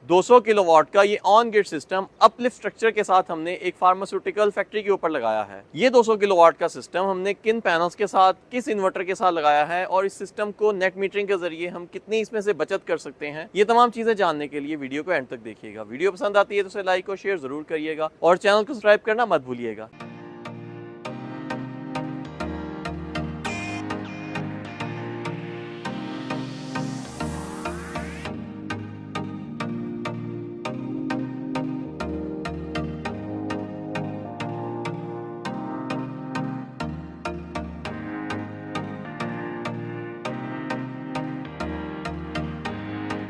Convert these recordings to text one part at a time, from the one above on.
200 kilowatt का ये on grid system uplift structure के साथ हमने एक फार्मास्यूटिकल फैक्ट्री के ऊपर लगाया है। ये 200 किलोवाट का सिस्टम हमने किन पैनल्स के साथ, किस इन्वर्टर के साथ लगाया है और इस सिस्टम को नेट मीटरिंग के जरिए हम कितनी इसमें से बचत कर सकते हैं, ये तमाम चीजें जानने के लिए वीडियो को एंड तक देखिएगा। वीडियो पसंद आती है तो उसे लाइक और शेयर जरूर करिएगा और चैनल को सब्सक्राइब करना मत भूलिएगा।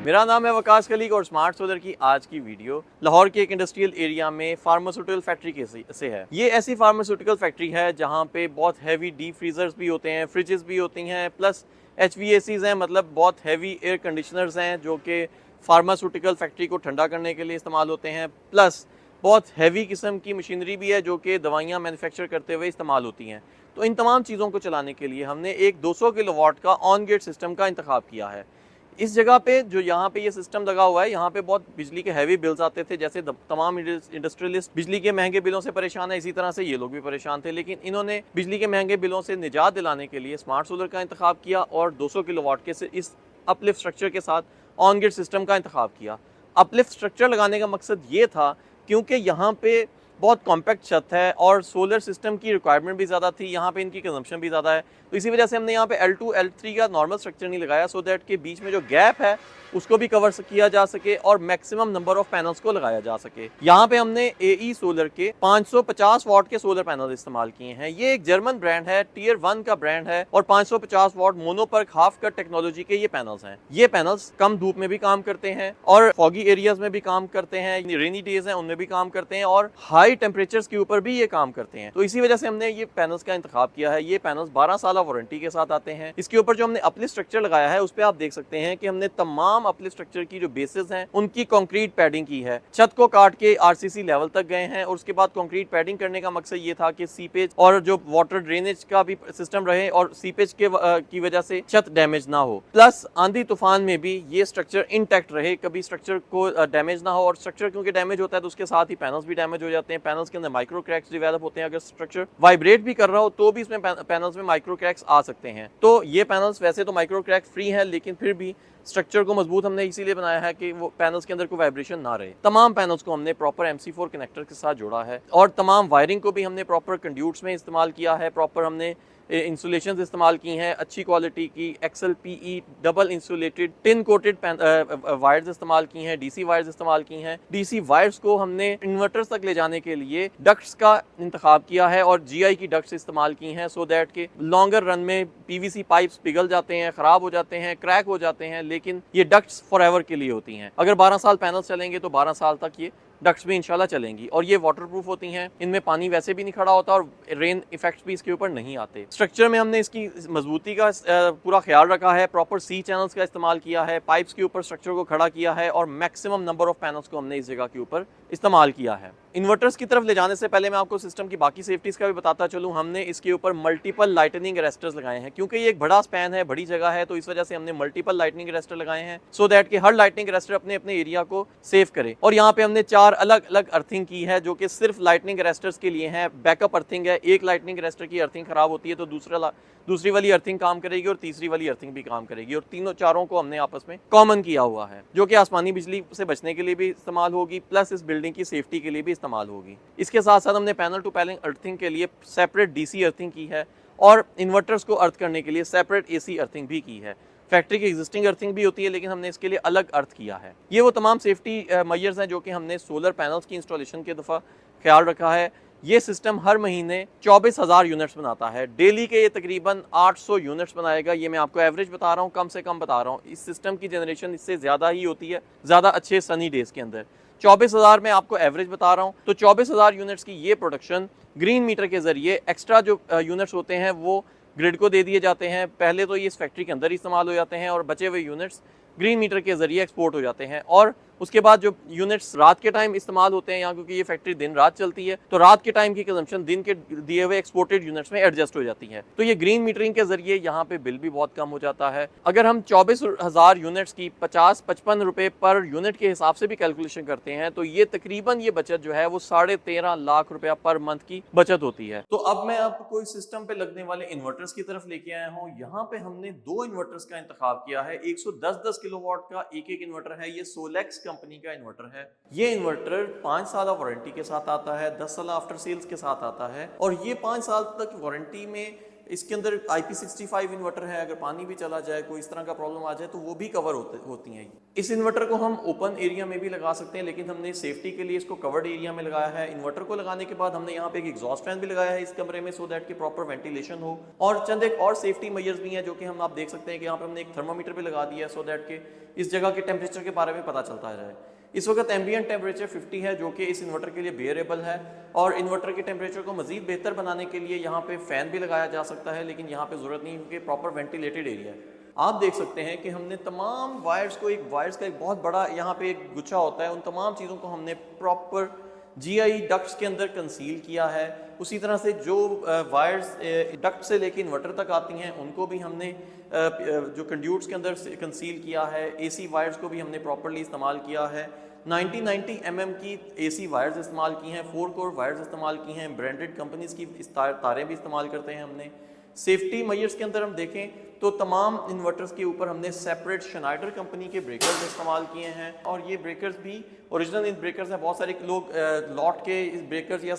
मेरा नाम है वकास खलीक और स्मार्ट सोलर की आज की वीडियो लाहौर के एक इंडस्ट्रियल एरिया में फार्मास्यूटिकल फैक्ट्री से है। ये ऐसी फार्मास्यूटिकल फैक्ट्री है जहाँ पे बहुत हैवी डीप फ्रीजर्स भी होते हैं, फ्रिजेस भी होती हैं, प्लस HVACs हैं, मतलब बहुत हैवी एयर कंडीशनर्स हैं जो कि फार्मास्यूटिकल फैक्ट्री को ठंडा करने के लिए इस्तेमाल होते हैं। प्लस बहुत हैवी किस्म की मशीनरी भी है जो कि दवाइयाँ मैन्युफैक्चर करते हुए इस्तेमाल होती हैं। तो इन तमाम चीज़ों को चलाने के लिए हमने एक 200 किलोवाट का ऑन ग्रिड सिस्टम का इंतखाब किया है। इस जगह पे जो यहाँ पे ये सिस्टम लगा हुआ है, यहाँ पे बहुत बिजली के हैवी बिल्स आते थे, जैसे तमाम इंडस्ट्रियलिस्ट बिजली के महंगे बिलों से परेशान है, इसी तरह से ये लोग भी परेशान थे। लेकिन इन्होंने बिजली के महंगे बिलों से निजात दिलाने के लिए स्मार्ट सोलर का इंतखाब किया और 200 किलोवाट के से इस अपलिफ्ट स्ट्रक्चर के साथ ऑन ग्रिड सिस्टम का इंतखाब किया। अपलिफ्ट स्ट्रक्चर लगाने का मकसद ये था क्योंकि यहाँ पे बहुत कॉम्पैक्ट छत है और सोलर सिस्टम की रिक्वायरमेंट भी ज़्यादा थी, यहाँ पे इनकी कंजम्पशन भी ज़्यादा है, तो इसी वजह से हमने यहाँ पे L2 L3 का नॉर्मल स्ट्रक्चर नहीं लगाया, सो दैट के बीच में जो गैप है उसको भी कवर किया जा सके और मैक्सिमम नंबर ऑफ पैनल्स को लगाया जा सके। यहाँ पे हमने AE सोलर के 550 वाट के सोलर पैनल इस्तेमाल किए हैं। ये एक जर्मन ब्रांड है, टियर 1 का ब्रांड है और 550 वाट मोनोपर्क हाफ कट टेक्नोलॉजी के ये पैनल्स हैं। ये पैनल्स कम धूप में भी काम करते हैं और फॉगी एरियाज में भी काम करते हैं, रेनी डेज हैं उनमें भी काम करते हैं और हाई टेम्परेचर्स के ऊपर भी ये काम करते हैं। तो इसी वजह से हमने ये पैनल्स का इंतखाब किया है। ये पैनल्स 12 साल वारंटी के साथ आते हैं। इसके ऊपर जो हमने अपलिफ्ट स्ट्रक्चर लगाया है उस पर आप देख सकते हैं कि हमने तमाम अपलिफ्ट स्ट्रक्चर की जो बेसिस हैं उनकी कंक्रीट पैडिंग की है। छत को काट के RCC लेवल तक गए हैं और उसके बाद कंक्रीट पैडिंग करने का मकसद ये था कि सीपेज और जो वाटर ड्रेनेज का भी सिस्टम रहे और सीपेज की वजह से छत डैमेज ना हो, प्लस आंधी तूफान में भी ये स्ट्रक्चर इंटैक्ट रहे, कभी स्ट्रक्चर को डैमेज ना हो। और स्ट्रक्चर क्योंकि डैमेज होता है तो उसके साथ ही पैनल्स भी डैमेज हो जाते हैं। पैनल्स के अंदर माइक्रो क्रैक्स डेवलप होते हैं, अगर स्ट्रक्चर वाइब्रेट भी कर रहा हो तो भी इसमें पैनल्स में माइक्रो क्रैक्स आ सकते हैं। तो ये पैनल्स वैसे तो माइक्रो क्रैक फ्री है, लेकिन फिर भी स्ट्रक्चर को मजबूत हमने इसीलिए बनाया है कि वो पैनल्स के अंदर कोई वाइब्रेशन ना रहे। तमाम पैनल्स को हमने प्रॉपर MC4 कनेक्टर के साथ जोड़ा है और तमाम वायरिंग को भी हमने प्रॉपर कंड्यूट्स में इस्तेमाल किया है। प्रॉपर हमने इंसुलेशन इस्तेमाल की हैं अच्छी क्वालिटी की, XLPE double insulated tin coated wires इस्तेमाल की हैं, DC वायर्स इस्तेमाल की हैं। DC वायर्स को हमने इन्वर्टर्स तक ले जाने के लिए डक्ट्स का इंतखाब किया है और GI की डक्ट्स इस्तेमाल की हैं, सो दैट के लॉन्गर रन में PVC पाइप्स पिघल जाते हैं, ख़राब हो जाते हैं, क्रैक हो जाते हैं, लेकिन ये डक्ट्स फॉरएवर के लिए होती हैं। अगर 12 साल पैनल्स चलेंगे तो 12 साल तक ये डक्ट्स भी इंशाल्लाह चलेंगी और ये वाटरप्रूफ होती हैं। इनमें पानी वैसे भी नहीं खड़ा होता और रेन इफेक्ट्स भी इसके ऊपर नहीं आते। स्ट्रक्चर में हमने इसकी मजबूती का पूरा ख्याल रखा है, प्रॉपर C चैनल्स का इस्तेमाल किया है, पाइप्स के ऊपर स्ट्रक्चर को खड़ा किया है और मैक्सिमम नंबर ऑफ पैनल्स को हमने इस जगह के ऊपर इस्तेमाल किया है। इन्वर्टर्स की तरफ ले जाने से पहले मैं आपको सिस्टम की बाकी सेफ्टीज का भी बताता चलूँ। हमने इसके ऊपर मल्टीपल लाइटनिंग अरेस्टर्स लगाए हैं क्योंकि ये एक बड़ा स्पैन है, बड़ी जगह है, तो इस वजह से हमने मल्टीपल लाइटनिंग अरेस्टर लगाए हैं सो दैट कि हर लाइटनिंग अरेस्टर अपने अपने एरिया को सेव करे। और यहाँ पे हमने 4 अलग अलग अर्थिंग की है जो कि सिर्फ लाइटनिंग अरेस्टर्स के लिए हैं। बैकअप अर्थिंग है, एक लाइटनिंग अरेस्टर की अर्थिंग खराब होती है तो दूसरी वाली अर्थिंग काम करेगी और तीसरी वाली अर्थिंग भी काम करेगी और चारों को हमने आपस में कॉमन किया हुआ है जो कि आसमानी बिजली से बचने के लिए भी इस्तेमाल होगी, प्लस इस बिल्डिंग की सेफ्टी के लिए भी इस्तेमाल होगी। इसके साथ साथ हमने पैनल टू पैनल अर्थिंग के लिए सेपरेट DC अर्थिंग की है और इन्वर्टर्स को अर्थ करने के लिए सेपरेट AC अर्थिंग भी की है। फैक्ट्री की एग्जिस्टिंग अर्थिंग भी होती है लेकिन हमने इसके लिए अलग अर्थ किया है। ये वो तमाम सेफ्टी मेजर्स हैं जो कि हमने सोलर पैनल्स की इंस्टॉलेशन के दफ़ा ख्याल रखा है। ये सिस्टम हर महीने 24,000 यूनिट्स बनाता है। डेली के ये तकरीबन 800 यूनिट्स बनाएगा। ये मैं आपको एवरेज बता रहा हूँ, कम से कम बता रहा हूँ। इस सिस्टम की जनरेशन इससे ज़्यादा ही होती है ज़्यादा अच्छे सनी डेज़ के अंदर। 24,000 में आपको एवरेज बता रहा हूँ, तो 24,000 यूनिट्स की ये प्रोडक्शन ग्रीन मीटर के ज़रिए एक्स्ट्रा जो यूनिट्स होते हैं वो ग्रिड को दे दिए जाते हैं। पहले तो ये इस फैक्ट्री के अंदर ही इस्तेमाल हो जाते हैं और बचे हुए यूनिट्स ग्रीन मीटर के ज़रिए एक्सपोर्ट हो जाते हैं और उसके बाद जो यूनिट्स रात के टाइम इस्तेमाल होते हैं यहाँ, क्योंकि ये फैक्ट्री दिन रात चलती है, तो रात के टाइम की कंजम्पशन दिन के दिए हुए एक्सपोर्टेड यूनिट्स में एडजस्ट हो जाती है। तो ये ग्रीन मीटरिंग के जरिए यहाँ पे बिल भी बहुत कम हो जाता है। अगर हम 24,000 यूनिट्स की 50-55 रुपए पर यूनिट के हिसाब से भी कैलकुलेशन करते हैं तो ये तकरीबन ये बचत जो है वो 13.5 लाख रुपया पर मंथ की बचत होती है। तो अब मैं आपको इस सिस्टम पे लगने वाले इन्वर्टर्स की तरफ लेके आया हूँ। यहाँ पे हमने 2 इन्वर्टर्स का इंतखाब किया है। 110 किलोवाट का एक इन्वर्टर है, ये सोलेक्स कंपनी का इन्वर्टर है। ये इन्वर्टर 5 साल वारंटी के साथ आता है, 10 साल आफ्टर सेल्स के साथ आता है, और ये 5 साल तक वारंटी में इसके अंदर IP65 इन्वर्टर है। अगर पानी भी चला जाए, कोई इस तरह का प्रॉब्लम आ जाए तो वो भी कवर होती हैं। इस इन्वर्टर को हम ओपन एरिया में भी लगा सकते हैं, लेकिन हमने सेफ्टी के लिए इसको कवर्ड एरिया में लगाया है। इन्वर्टर को लगाने के बाद हमने यहाँ पे एक एग्जॉस्ट फैन भी लगाया है इस कमरे में, सो दैट कि प्रॉपर वेंटिलेशन हो। और चंद एक और सेफ्टी मेजर्स भी हैं जो कि हम आप देख सकते हैं कि यहाँ पे हमने एक थर्मामीटर भी लगा दिया है, सो दैट कि इस जगह के टेम्परेचर के बारे में पता चलता जाए। इस वक्त एम्बिएंट टेम्परेचर 50 है, जो कि इस इन्वर्टर के लिए बेयरेबल है। और इन्वर्टर के टेम्परेचर को मजीद बेहतर बनाने के लिए यहाँ पे फैन भी लगाया जा सकता है, लेकिन यहाँ पे जरूरत नहीं, क्योंकि प्रॉपर वेंटिलेटेड एरिया है। आप देख सकते हैं कि हमने तमाम वायर्स का एक बहुत बड़ा यहाँ पे एक गुच्छा होता है, उन तमाम चीज़ों को हमने प्रॉपर GI डक्ट्स के अंदर कंसील किया है। उसी तरह से जो वायर्स डक्ट से लेके इन्वर्टर तक आती हैं उनको भी हमने जो कंड्यूट्स के अंदर कंसील किया है। AC वायर्स को भी हमने प्रॉपरली इस्तेमाल किया है। 90 mm की AC वायर्स इस्तेमाल की हैं, 4 कोर वायर्स इस्तेमाल की हैं, ब्रांडेड कंपनीज की तारें भी इस्तेमाल करते हैं हमने। सेफ्टी मेजर्स के अंदर हम देखें तो तमाम इन्वर्टर्स के ऊपर हमने सेपरेट शनाइडर कंपनी के ब्रेकर्स इस्तेमाल किए हैं, और ये ब्रेकर्स भी ओरिजिनल ब्रेकर्स हैं। बहुत सारे लोग लॉट के इस ब्रेकर्स या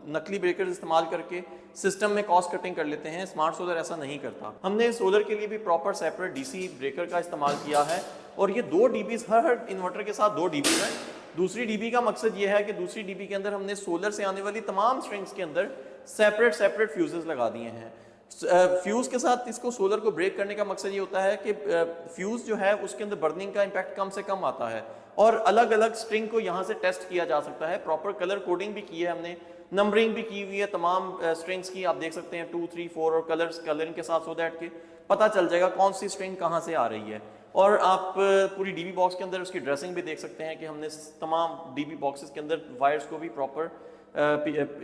नकली ब्रेकर्स इस्तेमाल करके सिस्टम में कॉस्ट कटिंग कर लेते हैं। स्मार्ट सोलर ऐसा नहीं करता। हमने सोलर के लिए भी प्रॉपर सेपरेट DC ब्रेकर का इस्तेमाल किया है, और ये 2 DBs हर इन्वर्टर के साथ 2 DBs हैं। दूसरी DB का मकसद ये है कि दूसरी DB के अंदर हमने सोलर से आने वाली तमाम स्ट्रिंग्स के अंदर सेपरेट फ्यूजेस लगा दिए हैं। फ्यूज के साथ इसको सोलर को ब्रेक करने का मकसद ये होता है कि फ्यूज जो है उसके अंदर बर्निंग का इम्पैक्ट कम से कम आता है, और अलग अलग स्ट्रिंग को यहाँ से टेस्ट किया जा सकता है। प्रॉपर कलर कोडिंग भी की है हमने, नंबरिंग भी की हुई है तमाम स्ट्रिंग्स की। आप देख सकते हैं 2, 3, 4 और कलरिंग के साथ, सो दैट के पता चल जाएगा कौन सी स्ट्रिंग कहाँ से आ रही है। और आप पूरी DB बॉक्स के अंदर उसकी ड्रेसिंग भी देख सकते हैं कि हमने तमाम DB बॉक्सेस के अंदर वायर्स को भी प्रॉपर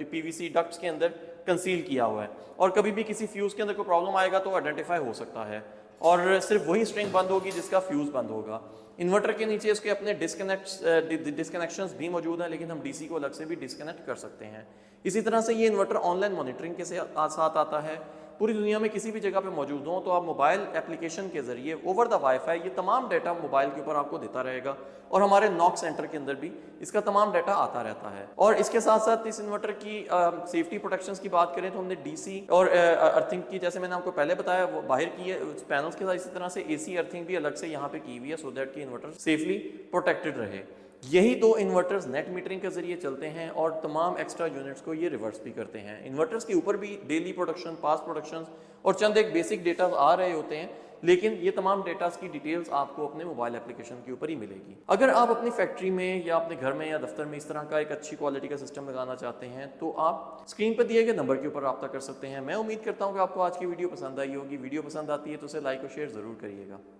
PVC डक्ट्स के अंदर कंसील किया हुआ है, और कभी भी किसी फ्यूज के अंदर कोई प्रॉब्लम आएगा तो आइडेंटिफाई हो सकता है, और सिर्फ वही स्ट्रिंग बंद होगी जिसका फ्यूज बंद होगा। इन्वर्टर के नीचे इसके अपने डिस्कनेक्शंस भी मौजूद हैं, लेकिन हम DC को अलग से भी डिस्कनेक्ट कर सकते हैं। इसी तरह से ये इन्वर्टर ऑनलाइन मॉनिटरिंग के साथ आता है। पूरी दुनिया में किसी भी जगह पे मौजूद हो तो आप मोबाइल एप्लीकेशन के जरिए ओवर द वाईफाई ये तमाम डाटा मोबाइल के ऊपर आपको देता रहेगा, और हमारे नॉक सेंटर के अंदर भी इसका तमाम डाटा आता रहता है। और इसके साथ साथ इस इन्वर्टर की सेफ्टी प्रोटेक्शंस की बात करें तो हमने DC और अर्थिंग की, जैसे मैंने आपको पहले बताया, वो बाहर की है पैनल्स के साथ। इसी तरह से AC अर्थिंग भी अलग से यहाँ पे की हुई है, सो दैट कि इन्वर्टर सेफली प्रोटेक्टेड रहे। यही 2 इन्वर्टर्स नेट मीटरिंग के जरिए चलते हैं, और तमाम एक्स्ट्रा यूनिट्स को ये रिवर्स भी करते हैं। इन्वर्टर्स के ऊपर भी डेली प्रोडक्शन, पास्ट प्रोडक्शन और चंद एक बेसिक डेटा आ रहे होते हैं, लेकिन ये तमाम डेटा की डिटेल्स आपको अपने मोबाइल एप्लीकेशन के ऊपर ही मिलेगी। अगर आप अपनी फैक्ट्री में या अपने घर में या दफ्तर में इस तरह का एक अच्छी क्वालिटी का सिस्टम लगाना चाहते हैं तो आप स्क्रीन पर दिए गए नंबर के ऊपर रब्ता कर सकते हैं। मैं उम्मीद करता हूँ कि आपको आज की वीडियो पसंद आई होगी। वीडियो पसंद आती है तो उसे लाइक और शेयर ज़रूर करिएगा।